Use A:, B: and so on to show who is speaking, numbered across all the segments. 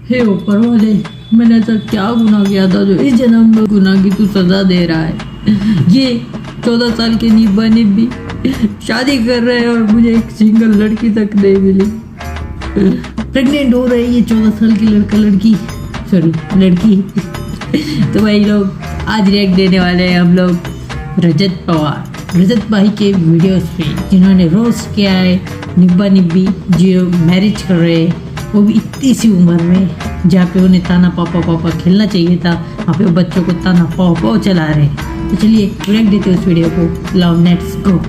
A: हे ऊपर वाले, मैंने ऐसा क्या गुनाह किया था जो इस जन्म में गुनाह की तू सजा दे रहा है। ये 14 साल के निब्बा निब्बी शादी कर रहे हैं और मुझे एक सिंगल लड़की तक नहीं मिली। प्रेग्नेंट हो रही है ये 14 साल की लड़की। तो भाई लोग आज रिएक्ट देने वाले हैं हम लोग रजत भाई के वीडियोस पे, जिन्होंने रोस्ट किया है निब्बा निब्बी जो मैरिज कर रहे हैं, वो भी इतनी सी उम्र में, जहाँ पे उन्हें ताना पापा खेलना चाहिए था, वहाँ पे वो बच्चों को ताना पापा चला रहे हैं। तो चलिए रिएक्ट देते हैं उस वीडियो को। लाओ लेट्स गो।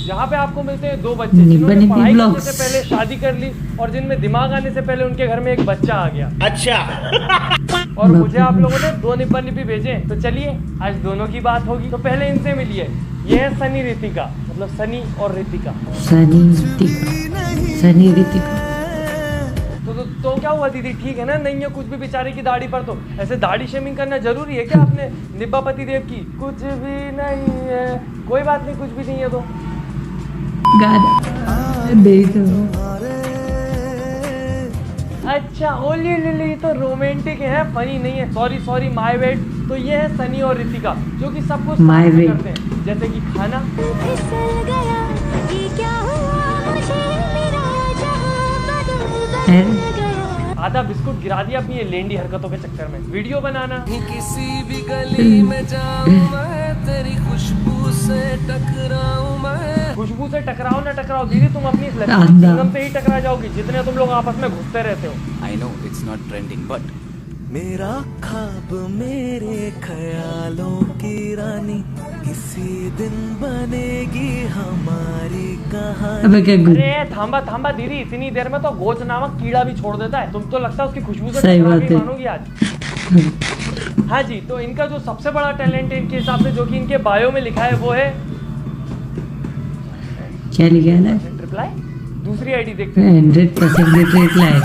B: जहाँ पे आपको मिलते हैं दो बच्चे जिन्होंने पढ़ाई करने से पहले शादी कर ली और जिनमें दिमाग आने से पहले उनके घर में एक बच्चा आ गया। अच्छा। और मुझे आप लोगों ने दो निब्बा निब्बी भेजे, तो चलिए आज दोनों की बात होगी। तो पहले इनसे मिलिए। ये है सनी रितिका, मतलब सनी और रितिका।
A: सनी रितिका।
B: तो क्या हुआ दीदी, ठीक है ना? नहीं है कुछ भी बेचारे की दाढ़ी पर, तो ऐसे दाढ़ी शेमिंग करना जरूरी है क्या आपने निब्बा पति देव की? कुछ भी नहीं है, कोई बात नहीं, कुछ भी नहीं है तो अच्छा। ओली लिली तो रोमांटिक है, फनी नहीं है। Sorry my bad. तो ये है सनी और रितिका जो कि सब कुछ करते हैं, जैसे कि खाना। आधा बिस्कुट गिरा दिया अपनी ये लेंडी हरकतों के चक्कर में। वीडियो बनाना। किसी भी गली में जाऊं मैं, तेरी खुशबू से टकराऊं मैं। खुशबू से टकराओ ना टकराओ दीदी, तुम अपनी इस सिंगम से ही टकरा जाओगी जितने तुम लोग आपस में घुसते रहते हो।
C: I know it's not trending but
D: मेरा ख्वाब मेरे ख्यालों की रानी, किसी दिन बनेगी हमारी कहानी।
B: अरे थांबा दीदी, इतनी देर में तो गोच नामक कीड़ा भी छोड़ देता है। तुम तो लगता है उसकी खुशबू से मानोगी आज। हाँ जी, तो इनका जो सबसे बड़ा टैलेंट है इनके हिसाब से, जो कि इनके बायो में लिखा है, वो है
A: क्या लिखा है?
B: रिप्लाई। दूसरी आईडी देखते हैं।
A: 100% रिप्लाई।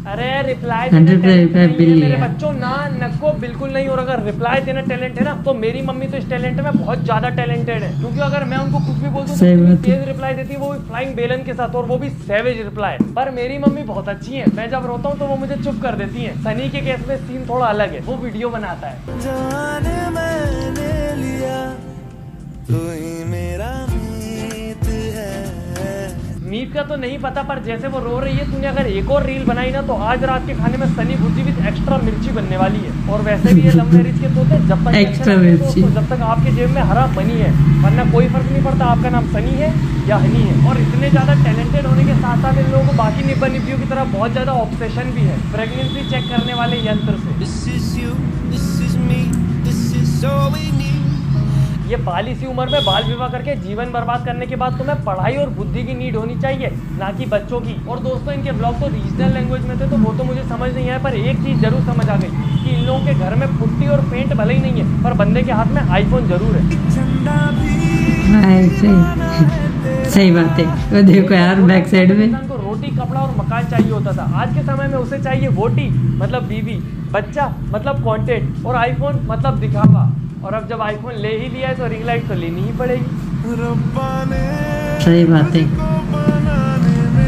B: अरे रिप्लाई मेरे बच्चों ना नको बिल्कुल नहीं। और अगर रिप्लाई देना टैलेंट है ना, तो मेरी मम्मी तो इस टैलेंट में बहुत ज्यादा टैलेंटेड है, क्योंकि अगर मैं उनको कुछ भी बोल दूं तो तेज रिप्लाई देती है, वो भी फ्लाइंग बेलन के साथ, और वो भी सैवेज रिप्लाई। पर मेरी मम्मी बहुत अच्छी है, मैं जब रोता हूँ तो वो मुझे चुप कर देती है। सनी के केस में सीन थोड़ा अलग है, वो वीडियो बनाता है।
D: जाने मैंने लिया तू ही मेरा
B: मीत का तो नहीं पता, पर जैसे वो रो रही है, तूने अगर एक और रील बनाई ना, तो आज रात के खाने में सनी भुर्जी विद एक्स्ट्रा मिर्ची बनने वाली है। और वैसे भी ये लव मैरिज के तोते, जब तक एक्स्ट्रा मिर्ची, जब तक आपके जेब में हरा बनी है, वरना कोई फर्क नहीं पड़ता आपका नाम सनी है या हनी है। और इतने ज्यादा टैलेंटेड होने के साथ साथ इन लोगों को बाकी निब्बा निब्बियों की तरह बहुत ज्यादा ऑब्सेशन भी है प्रेगनेंसी चेक करने वाले यंत्र से। ये बाली सी उम्र में बाल विवाह करके जीवन बर्बाद करने के बाद तुम्हें पढ़ाई और बुद्धि की नीड होनी चाहिए, ना कि बच्चों की। और दोस्तों इनके ब्लॉग तो रीजनल लैंग्वेज में थे, तो वो तो मुझे समझ नहीं आया, पर एक चीज जरूर समझ आ गई कि इन लोगों के घर में पुट्टी और पेंट भले ही नहीं है, पर बंदे के हाथ में आईफोन जरूर है।
A: सही बात है। वो देखो यार बैक साइड में
B: को रोटी कपड़ा और मकान चाहिए होता था, आज के समय में उसे चाहिए वोटी मतलब बीवी, बच्चा मतलब कंटेंट, और आईफोन मतलब दिखावा। और अब जब आईफोन ले ही लिया है तो रिंग लाइट तो लेनी ही पड़ेगी।
A: सही बात है,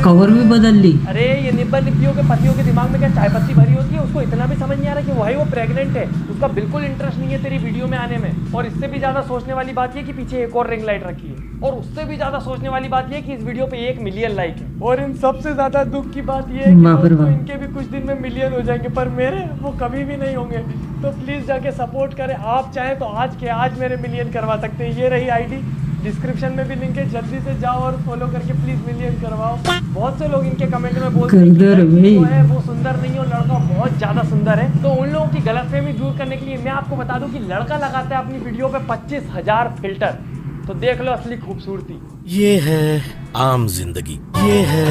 A: कवर भी बदल ली।
B: अरे ये निब्बा निब्बियों के पतियों के दिमाग में क्या चाय पत्ती भरी होती है, उसको इतना भी समझ नहीं आ रहा कि भाई वो प्रेग्नेंट है, उसका बिल्कुल इंटरेस्ट नहीं है तेरी वीडियो में आने में। और इससे भी ज्यादा सोचने वाली बात ये कि पीछे एक और रिंग लाइट रखी है, और उससे भी ज्यादा सोचने वाली बात ये कि इस वीडियो पे 1 मिलियन लाइक है। और इन सबसे ज्यादा दुख की बात ये है कि तो इनके भी कुछ दिन में मिलियन हो जाएंगे, पर मेरे वो कभी भी नहीं होंगे। तो प्लीज जाके सपोर्ट करें। आप चाहें तो आज के आज मेरे मिलियन करवा सकते हैं। ये रही आईडी, डिस्क्रिप्शन में भी लिंक है, जल्दी से जाओ और फॉलो करके प्लीज मिलियन करवाओ। बहुत से लोग इनके कमेंट में बोलते हैं कि जो है वो सुंदर नहीं हो, लड़का बहुत ज्यादा सुंदर है। तो उन लोगों की गलतफहमी दूर करने के लिए मैं आपको बता दूं कि लड़का लगाता है अपनी वीडियो पे 25,000 फिल्टर। तो देख लो असली खूबसूरती।
D: ये है आम जिंदगी, ये है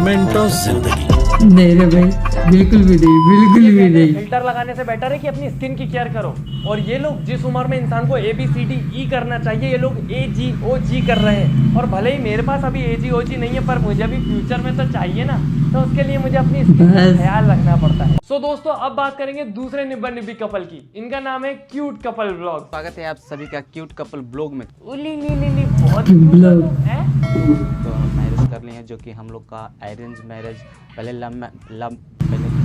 D: मेंटोस जिंदगी।
A: नहीं रे भाई, बिल्कुल भी नहीं।
B: फिल्टर लगाने से बेटर है कि अपनी स्किन की केयर करो। और ये लोग जिस उम्र में इंसान को ABCDE करना चाहिए, ये लोग AGOG कर रहे हैं। और भले ही मेरे पास अभी AGOG नहीं है, पर मुझे भी फ्यूचर में तो चाहिए ना, तो उसके लिए मुझे अपनी स्किन का ख्याल रखना पड़ता है। सो दोस्तों अब बात करेंगे दूसरे निब्बा निब्बी कपल की। इनका नाम है क्यूट कपल ब्लॉग।
C: स्वागत है आप सभी का क्यूट कपल ब्लॉग में।
B: बहुत है।
C: तो मैरिज कर ली है, जो कि हम लोग का अरेंज मैरिज, पहले लव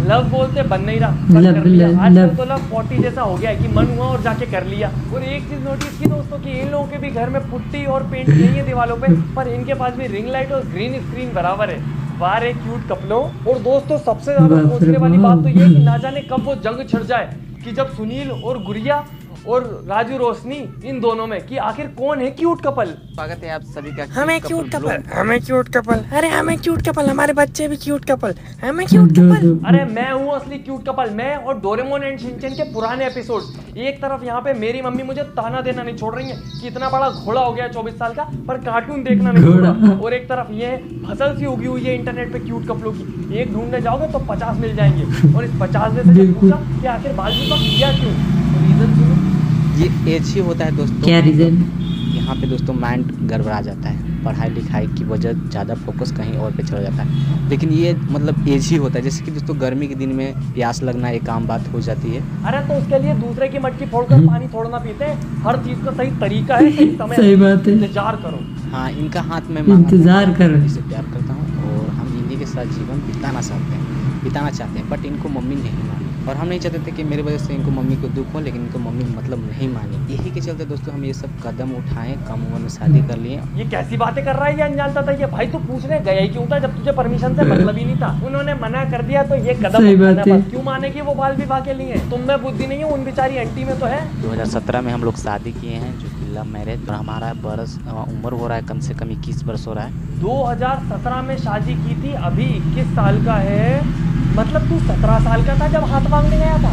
B: लव बोलते बन नहीं रहा, बस
A: लव,
B: कर लिया।
A: लव,
B: आजकल
A: लव।
B: तो लव 40 जैसा हो गया है कि मन हुआ और जाके कर लिया। और एक चीज नोटिस की दोस्तों कि इन लोगों के भी घर में पुट्टी और पेंट नहीं है दीवारों पे, पर इनके पास भी रिंग लाइट और ग्रीन स्क्रीन बराबर है। वाह रे क्यूट कपलों। और दोस्तों सबसे ज्यादा
A: बाप रे
B: सोचने वाली
A: बाप।
B: बात तो ये है कि ना जाने कब वो जंग छिड़ जाए कि जब सुनील और गुड़िया और राजू रोशनी इन दोनों में कि आखिर कौन है क्यूट कपल।
C: स्वागत है आप सभी का
E: हमें क्यूट
C: couple
E: कपल,
C: blog।
E: हमें क्यूट कपल, अरे हमें क्यूट कपल, हमारे बच्चे भी क्यूट कपल, हमें क्यूट कपल।
B: अरे मैं हूँ असली क्यूट कपल, मैं और डोरेमोन एंड शिनचैन के पुराने एपिसोड। एक तरफ यहाँ पे मेरी मम्मी मुझे ताना देना नहीं छोड़ रही है कि इतना बड़ा घोड़ा हो गया 24 साल का पर कार्टून देखना नहीं छोड़ रहा। और एक तरफ ये फसल सी उगी हुई है इंटरनेट पे क्यूट कपलों की, एक ढूंढने जाओगे तो 50 मिल जाएंगे। और इस 50 में से जब
A: बिल्कुल।
B: पूछा कि आखिर बाल विवाह किया क्यों, तो रीजन सुनो।
C: ये एज ही होता है दोस्तों।
A: क्या रीजन?
C: यहाँ पे दोस्तों माइंड गड़बड़ा जाता है, पढ़ाई लिखाई की वजह ज़्यादा फोकस कहीं और पे चला जाता है। लेकिन ये मतलब एज ही होता है, जैसे कि दोस्तों गर्मी के दिन में प्यास लगना एक आम बात हो जाती है।
B: अरे तो उसके लिए दूसरे की मटकी फोड़कर पानी थोड़ा ना पीते हैं, हर चीज का सही तरीका है, सही समय
A: सही बात है।
B: इंतजार करो।
C: हाँ, इनका हाथ में मांगा
A: इंतजार कर।
C: इसे प्यार करता हूँ और हम इन्हीं के साथ जीवन बिताना चाहते हैं, बट इनको मम्मी नहीं मानी। और हम नहीं चाहते थे कि मेरे वजह से इनको मम्मी को दुख हो, लेकिन इनको मम्मी मतलब नहीं मानी। यही के चलते दोस्तों हम ये सब कदम उठाएं, कम उम्र में शादी कर लिए।
B: ये कैसी बातें कर रहा है, ये अनजानता था ये। भाई तू पूछने गया ही क्यों था जब तुझे परमिशन से मतलब ही नहीं था। उन्होंने मना कर दिया तो ये कदम
A: सही
B: उठाना
A: बात है।
B: बस। क्यों मानेगी वो बाल विवाह के लिए? तुम में बुद्धि नहीं है, उन बेचारी आंटी में तो है।
C: 2017 में हम लोग शादी किए हैं, जो कि लव मैरिज। और हमारा उम्र हो रहा है कम से कम 21 वर्ष हो रहा है।
B: 2017 में शादी की थी, अभी 21 साल का है। मतलब तू 17 साल का था जब हाथ मांगने गया था।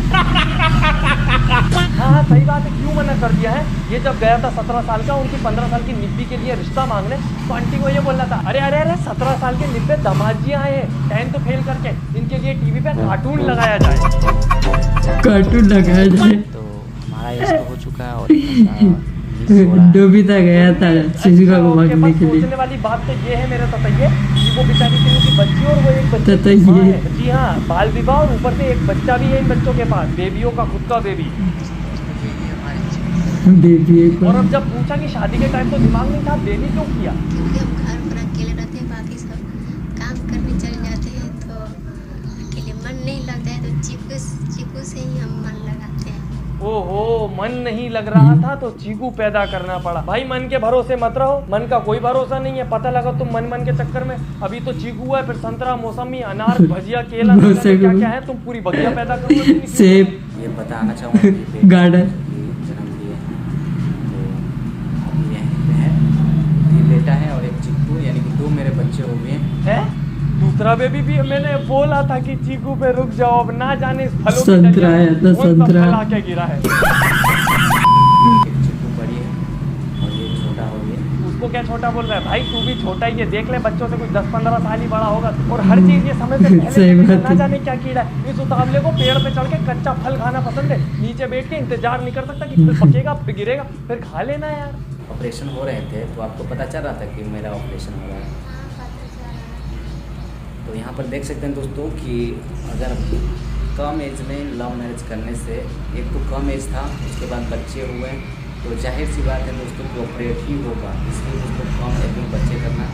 B: हाँ सही बात है, क्यों मना कर दिया है? ये जब गया था 17 साल का उनकी 15 साल की निब्बी के लिए रिश्ता मांगने, तो आंटी को ये बोलना था, अरे अरे अरे 17 साल के निब्बे दामाद जी आए हैं 10th फेल करके, इनके लिए टीवी पे कार्टून लगाया जाए।
A: कार्टून लगाया जाए।
C: तो हमारा एज तो हो चुका है और मिस हो रहा है।
A: डोबिता गया था शिजुका को
B: उसके
A: मांगने
B: बाद
A: के लिए।
B: सोचने वाली बात तो ये है मेरे ततैये कि वो बेचारी की उनकी बच्ची और वो एक बच्ची
A: ततैये।
B: की माँ है। जी हाँ, बाल विवाह और ऊपर से एक बच्चा भी है इन बच्चों के पास, बेबियों का खुद का बेबी।
A: बेबी एक
B: और
A: बार।
B: अब जब पूछा कि शादी के टाइम तो दिमाग नहीं था, बेबी क्यों किया?
F: क्योंकि हम घर पर अकेले रहते हैं, बाकी सब काम करने चले जाते हैं, तो अकेले मन नहीं लगता है, तो चीकू से ही हम मन लगाते हैं।
B: ओहो, मन नहीं लग रहा था तो चीकू पैदा करना पड़ा। भाई मन के भरोसे मत रहो, मन का कोई भरोसा नहीं है। पता लगा तुम मन के चक्कर में अभी तो चीकू हुआ है, फिर संतरा, मौसमी, अनार, भजिया, केला, न जाने क्या क्या है, तुम पूरी बगिया पैदा करोगे।
A: सेब,
C: ये बताना चाहूँगा
A: गार्डन।
C: जन्म लिए तो अभी यहीं पे है, 3 बेटा है और 1 चिक्कू, यानी कि 2 मेरे बच्चे हो गए
B: है? दूसरा बेबी भी मैंने बोला था कि चीकू पे रुक जाओ, अब ना जाने इस फलों की
A: संतरा
B: डलिया
A: है, तो
B: कौन सा
A: संतरा।
B: फल आके गिरा है।
C: एक चिक्कू बड़ी है और ये छोटा हो गया।
B: उसको क्या छोटा बोल रहा है? भाई तू भी छोटा ही है, देख ले बच्चों से कुछ 10-15 साल ही बड़ा होगा। और हर चीज ये समय से पहले
A: सही
B: से
A: बात
B: ना
A: है।
B: जाने क्या कीड़ा है। इस उतावले को पेड़ पे चढ़ के कच्चा फल खाना पसंद है, नीचे बैठ के इंतजार नहीं कर सकता कि फल पकेगा फिर गिरेगा फिर खा लेना यार।
C: ऑपरेशन हो रहे थे तो आपको पता चल रहा था कि मेरा ऑपरेशन हो रहा है। तो यहाँ पर देख सकते हैं दोस्तों कि अगर कम एज में लव मैरिज करने से, एक तो कम एज था, उसके बाद बच्चे हुए, तो जाहिर सी बात है दोस्तों कि ऑपरेट ही होगा। इसलिए दोस्तों कम एज में बच्चे करना,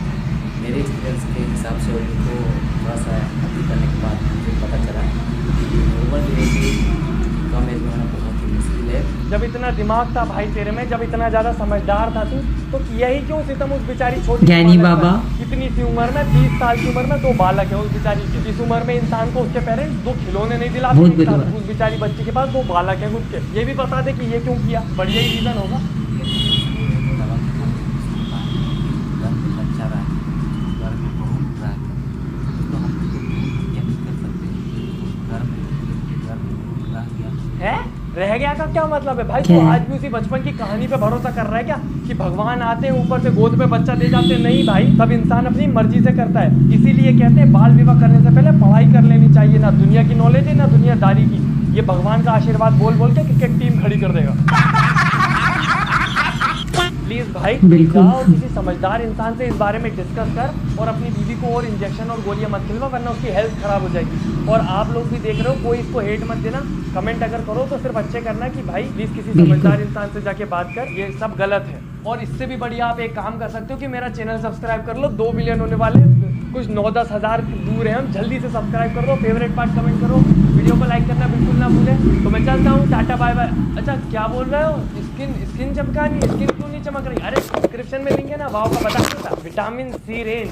C: मेरे एक्सपीरियंस के हिसाब से उनको थोड़ा सा अति करने के बाद मुझे पता चला कि नॉर्मल डिलीवरी कम एज में होना बहुत ही मुश्किल है।
B: जब इतना दिमाग था भाई तेरे में, जब इतना ज्यादा समझदार था तू, तो किया ही क्यों सितम उस बेचारी छोटी
A: ज्ञानी
B: बालक
A: बाबा।
B: पर? इतनी सी उम्र में, 20 साल की उम्र में 2 बालक है उस बेचारी के। इस उम्र में इंसान को उसके पेरेंट्स 2 खिलौने नहीं दिलाते
A: बहुत
B: एक
A: बड़ी
B: साथ।
A: बात।
B: उस बेचारी बच्ची के पास 2 बालक है खुद के। ये भी बता दे कि ये क्यों किया, बढ़िया ही रीजन होगा।
C: बच्चा रहा, घर में बहुत रहा, तो हम क्या नहीं कर सकते। घर में रह गया
B: है रह गया का क्या मतलब है भाई? तू
A: क्या?
B: आज भी उसी बचपन की कहानी पे भरोसा कर रहा है क्या कि भगवान आते हैं ऊपर से गोद पे बच्चा दे जाते हैं? नहीं भाई, सब इंसान अपनी मर्जी से करता है। इसीलिए कहते हैं बाल विवाह करने से पहले पढ़ाई कर लेनी चाहिए, ना दुनिया की नॉलेज है ना दुनियादारी की। ये भगवान का आशीर्वाद बोल बोल के क्रिकेट टीम खड़ी कर देगा। प्लीज भाई
A: बिल्कुल।
B: जाओ किसी समझदार इंसान से इस बारे में डिस्कस कर और अपनी बीवी को और इंजेक्शन और गोलियां मत खिलवा, वरना उसकी हेल्थ खराब हो जाएगी। और आप लोग भी देख रहे हो, कोई इसको हेट मत देना, कमेंट अगर करो तो सिर्फ अच्छे करना कि भाई प्लीज किसी
A: बिल्कुल।
B: समझदार इंसान से जाके बात कर, ये सब गलत है। और इससे भी बढ़िया आप एक काम कर सकते हो कि मेरा चैनल सब्सक्राइब कर लो, 2 बिलियन होने वाले कुछ 9-10 हज़ार दूर है हम। जल्दी से सब्सक्राइब कर दो, फेवरेट पार्ट कमेंट करो, वीडियो को लाइक करना बिल्कुल ना भूलें। तो मैं चलता हूँ, टाटा बाय बाय। अच्छा क्या बोल रहे हो, स्किन चमका नहीं, स्किन क्यों नहीं चमक रही? अरे डिस्क्रिप्शन में लिंक है ना, वाव का बता सकता, विटामिन सी रेंज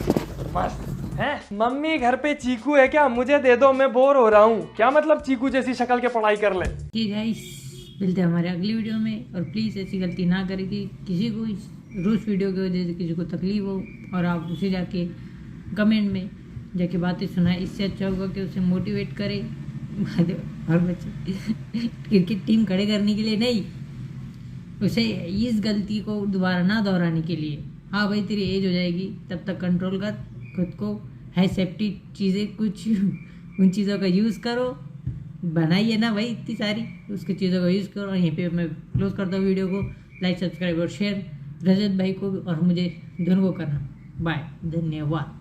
B: मस्त है। मम्मी घर पे चीकू है क्या, मुझे दे दो, मैं बोर हो रहा हूँ। क्या मतलब चीकू जैसी शक्ल के पढ़ाई कर ले।
A: गाइस मिलते हैं हमारे अगली वीडियो में, और प्लीज़ ऐसी गलती ना करें कि किसी को इस रोज वीडियो की वजह से किसी को तकलीफ हो और आप उसे जाके कमेंट में जाके बातें सुनाए। इससे अच्छा होगा कि उसे मोटिवेट करें हर बच्चे क्रिकेट टीम खड़े करने के लिए नहीं, उसे इस गलती को दोबारा ना दोहराने के लिए। हाँ भाई तेरी एज हो जाएगी, तब तक कंट्रोल कर खुद को, है सेफ्टी चीज़ें कुछ उन चीज़ों का यूज़ करो, बनाइए ना भाई इतनी सारी, उसकी चीज़ों का यूज़ करो। और यहीं पे मैं क्लोज करता हूँ वीडियो को। लाइक सब्सक्राइब और शेयर रजत भाई को और मुझे दोनों को करना। बाय, धन्यवाद।